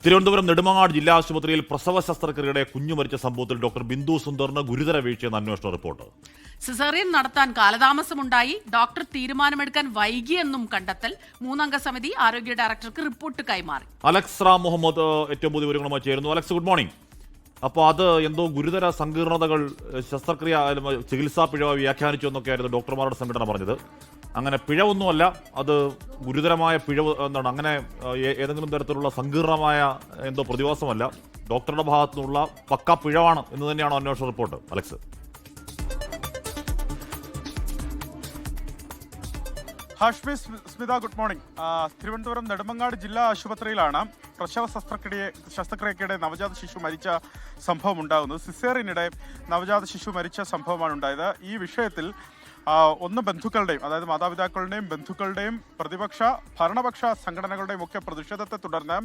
തിരുവനന്തപുരം നെടുമങ്ങാട് ജില്ലാ ആശുപത്രിയിൽ പ്രസവ ശസ്ത്രക്രിയയുടെ കുഞ്ഞു മരിച്ച സംഭവത്തിൽ ഡോക്ടർ ബിന്ദു സുന്ദറിന് ഗുരുതര വീഴ്ചയെന്ന് അന്വേഷണ റിപ്പോർട്ട്. സിസേറിയൻ നടത്താൻ കാലതാമസമുണ്ടായി, ഡോക്ടർ തീരുമാനമെടുക്കാൻ വൈകിയെന്നും കണ്ടെത്തൽ. 3-അംഗ സമിതി ആരോഗ്യ ഡയറക്ടർക്ക് റിപ്പോർട്ട് കൈമാറി. അലക്സ് റാം മുഹമ്മദ് ഏറ്റവും പുതിയ വിവരങ്ങളുമായി ചേരുന്നു. Alex, good morning. അപ്പോൾ അത് എന്തോ ഗുരുതര സങ്കീർണതകൾ, ശസ്ത്രക്രിയ ചികിത്സാ പിഴവ് വ്യാഖ്യാനിച്ചു എന്നൊക്കെയായിരുന്നു ഡോക്ടർമാരുടെ സംഘടന പറഞ്ഞത്. അങ്ങനെ പിഴവൊന്നുമല്ല, അത് ഗുരുതരമായ പിഴവ് എന്താണ്, അങ്ങനെ ഏതെങ്കിലും തരത്തിലുള്ള സങ്കീർണമായ എന്തോ പ്രതിഭാസമല്ല, ഡോക്ടറുടെ ഭാഗത്തു നിന്നുള്ള പക്ക പിഴവാണ് എന്ന് തന്നെയാണോ അന്വേഷണ report? Alex. Hashmi, Smitha, good morning. Thiruvananthapuram Nedumangad ജില്ലാ ആശുപത്രിയിലാണ് പ്രസവ ശസ്ത്രക്രിയക്കിടെ നവജാത ശിശു മരിച്ച സംഭവം ഉണ്ടാകുന്നത്. സിസേറിയനിടെ നവജാത ശിശു മരിച്ച സംഭവമാണ് ഉണ്ടായത്. ഈ വിഷയത്തിൽ ഒന്ന് ബന്ധുക്കളുടെയും, അതായത് മാതാപിതാക്കളുടെയും ബന്ധുക്കളുടെയും ഭരണപക്ഷ സംഘടനകളുടെയും ഒക്കെ പ്രതിഷേധത്തെ തുടർന്ന്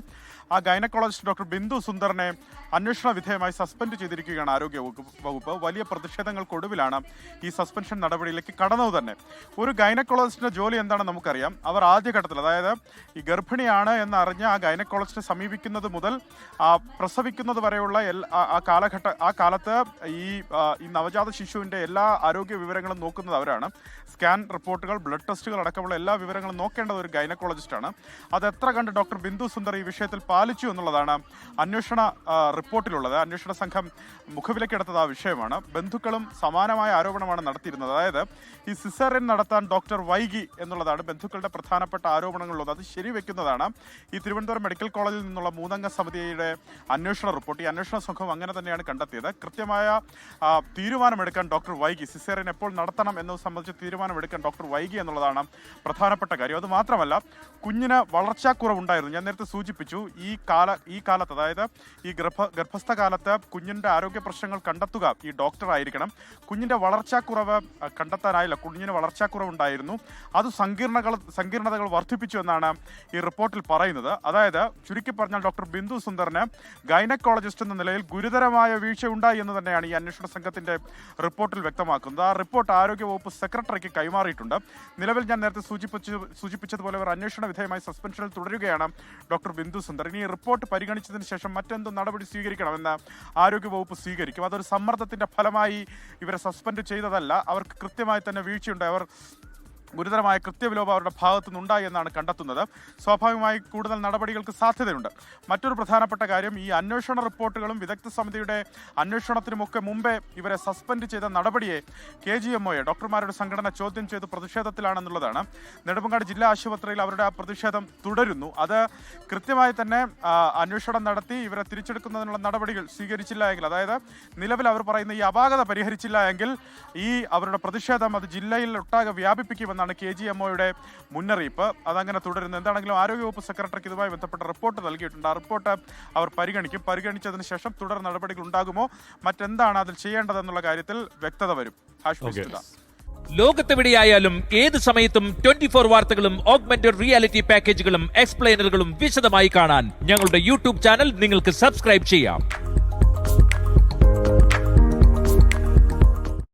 ആ ഗൈനക്കോളജിസ്റ്റ് ഡോക്ടർ ബിന്ദു സുന്ദറിനെ അന്വേഷണ വിധേയമായി സസ്പെൻഡ് ചെയ്തിരിക്കുകയാണ് ആരോഗ്യ വകുപ്പ്. വലിയ പ്രതിഷേധങ്ങൾക്കൊടുവിലാണ് ഈ സസ്പെൻഷൻ നടപടിയിലേക്ക് കടന്നത് തന്നെ. ഒരു ഗൈനക്കോളജിസ്റ്റിന്റെ ജോലി എന്താണെന്ന് നമുക്കറിയാം. അവർ ആദ്യഘട്ടത്തിൽ, അതായത് ഈ ഗർഭിണിയാണ് എന്നറിഞ്ഞ ആ ഗൈനക്കോളജിസ്റ്റിനെ സമീപിക്കുന്നത് മുതൽ പ്രസവിക്കുന്നത് വരെയുള്ള ആ കാലത്ത് ഈ നവജാത ശിശുവിന്റെ എല്ലാ ആരോഗ്യ വിവരങ്ങളും നോക്കുന്നത് അവരാണ്. സ്കാൻ റിപ്പോർട്ടുകൾ, ബ്ലഡ് ടെസ്റ്റുകൾ അടക്കമുള്ള എല്ലാ വിവരങ്ങളും നോക്കേണ്ടത് ഒരു ഗൈനക്കോളജിസ്റ്റാണ്. അത് എത്ര കണ്ട് ഡോക്ടർ ബിന്ദു സുന്ദർ ഈ വിഷയത്തിൽ പാലിച്ചു എന്നുള്ളതാണ് അന്വേഷണ റിപ്പോർട്ടിലുള്ളത്. അന്വേഷണ സംഘം മുഖവിലക്കെടുത്തത് ആ വിഷയമാണ്. ബന്ധുക്കളും സമാനമായ ആരോപണമാണ് നടത്തിയിരുന്നത്. അതായത് ഈ സിസേറിയൻ നടത്താൻ ഡോക്ടർ വൈകി എന്നുള്ളതാണ് ബന്ധുക്കളുടെ പ്രധാനപ്പെട്ട ആരോപണങ്ങളിലൊന്ന്. അത് ശരിവെക്കുന്നതാണ് ഈ തിരുവനന്തപുരം മെഡിക്കൽ കോളേജിൽ നിന്നുള്ള 3-അംഗ സമിതിയുടെ അന്വേഷണ റിപ്പോർട്ട്. ഈ അന്വേഷണ സംഘം അങ്ങനെ തന്നെയാണ് കണ്ടെത്തിയത്. കൃത്യമായ തീരുമാനമെടുക്കാൻ ഡോക്ടർ വൈകി, സിസേറിയൻ എപ്പോൾ നടത്തണം എന്നത് സംബന്ധിച്ച് തീരുമാനമെടുക്കാൻ ഡോക്ടർ വൈകി എന്നുള്ളതാണ് പ്രധാനപ്പെട്ട കാര്യം. അത് മാത്രമല്ല, കുഞ്ഞിന് വളർച്ചാക്കുറവുണ്ടായിരുന്നു. ഞാൻ നേരത്തെ സൂചിപ്പിച്ചു, ഈ കാലത്ത്, അതായത് ഈ ഗർഭസ്ഥ കാലത്ത് കുഞ്ഞിൻ്റെ ആരോഗ്യ പ്രശ്നങ്ങൾ കണ്ടെത്തുക ഈ ഡോക്ടർ ആയിരിക്കണം. കുഞ്ഞിൻ്റെ വളർച്ചാക്കുറവ് കണ്ടെത്താനായില്ല. കുഞ്ഞിന് വളർച്ചാക്കുറവുണ്ടായിരുന്നു. അത് സങ്കീർണതകൾ വർദ്ധിപ്പിച്ചു എന്നാണ് ഈ റിപ്പോർട്ടിൽ പറയുന്നത്. അതായത് ചുരുക്കി പറഞ്ഞാൽ ഡോക്ടർ ബിന്ദു സുന്ദറിന് ഗൈനക്കോളജിസ്റ്റ് എന്ന നിലയിൽ ഗുരുതരമായ വീഴ്ച ഉണ്ടായി എന്ന് തന്നെയാണ് ഈ അന്വേഷണ സംഘത്തിന്റെ റിപ്പോർട്ടിൽ വ്യക്തമാക്കുന്നത്. ആ റിപ്പോർട്ട് ആരോഗ്യവകുപ്പ് സെക്രട്ടറിക്ക് കൈമാറിയിട്ടുണ്ട്. നിലവിൽ ഞാൻ നേരത്തെ സൂചിപ്പിച്ചതുപോലെ അവർ അന്വേഷണ വിധേയമായി സസ്പെൻഷനിൽ തുടരുകയാണ് ഡോക്ടർ ബിന്ദു സുന്ദർ. ഇനി റിപ്പോർട്ട് പരിഗണിച്ചതിന് ശേഷം മറ്റെന്ത് നടപടി സ്വീകരിക്കണമെന്ന് ആരോഗ്യവകുപ്പ് സ്വീകരിക്കും. അതൊരു സമ്മർദ്ദത്തിന്റെ ഫലമായി ഇവരെ സസ്പെൻഡ് ചെയ്തതല്ല. അവർക്ക് കൃത്യമായി തന്നെ വീഴ്ചയുണ്ട്. അവർ ഗുരുതരമായ കൃത്യവിലോപം അവരുടെ ഭാഗത്തു നിന്നുണ്ടായി എന്നാണ് കണ്ടെത്തുന്നത്. സ്വാഭാവികമായി കൂടുതൽ നടപടികൾക്ക് സാധ്യതയുണ്ട്. മറ്റൊരു പ്രധാനപ്പെട്ട കാര്യം, ഈ അന്വേഷണ റിപ്പോർട്ടുകളും വിദഗ്ധ സമിതിയുടെ അന്വേഷണത്തിനുമൊക്കെ മുമ്പേ ഇവരെ സസ്പെൻഡ് ചെയ്ത നടപടിയെ KGMOയെ ഡോക്ടർമാരുടെ സംഘടന ചോദ്യം ചെയ്ത് പ്രതിഷേധത്തിലാണെന്നുള്ളതാണ്. നെടുമങ്ങാട് ജില്ലാ ആശുപത്രിയിൽ അവരുടെ ആ പ്രതിഷേധം തുടരുന്നു. അത് കൃത്യമായി തന്നെ അന്വേഷണം നടത്തി ഇവരെ തിരിച്ചെടുക്കുന്നതിനുള്ള നടപടികൾ സ്വീകരിച്ചില്ല എങ്കിൽ, അതായത് നിലവിൽ അവർ പറയുന്ന ഈ അപാകത പരിഹരിച്ചില്ല എങ്കിൽ ഈ അവരുടെ പ്രതിഷേധം അത് ജില്ലയിൽ ഒട്ടാകെ വ്യാപിപ്പിക്കുമെന്നാണ് KGMOയുടെ മുന്നറിയിപ്പ്. അതങ്ങനെ തുടരുന്നു. എന്താണെങ്കിലും ആരോഗ്യവകുപ്പ് സെക്രട്ടറിക്ക് ഇതുമായി ബന്ധപ്പെട്ട റിപ്പോർട്ട് നൽകിയിട്ടുണ്ട്. ആ റിപ്പോർട്ട് അവർ പരിഗണിക്കും. പരിഗണിച്ചതിന് ശേഷം തുടർ നടപടികൾ ഉണ്ടാകുമോ, മറ്റെന്താണ് അതിൽ ചെയ്യേണ്ടതെന്നുള്ള കാര്യത്തിൽ വ്യക്തത വരും. ലോകത്തെവിടെയായാലും ഏത് സമയത്തും 24 വാർത്തകളും ഓഗ്മെന്റഡ് റിയാലിറ്റി പാക്കേജുകളും എക്സ്പ്ലെയിനറുകളും വിശദമായി കാണാൻ ഞങ്ങളുടെ YouTube ചാനൽ നിങ്ങൾക്ക് സബ്സ്ക്രൈബ് ചെയ്യാം.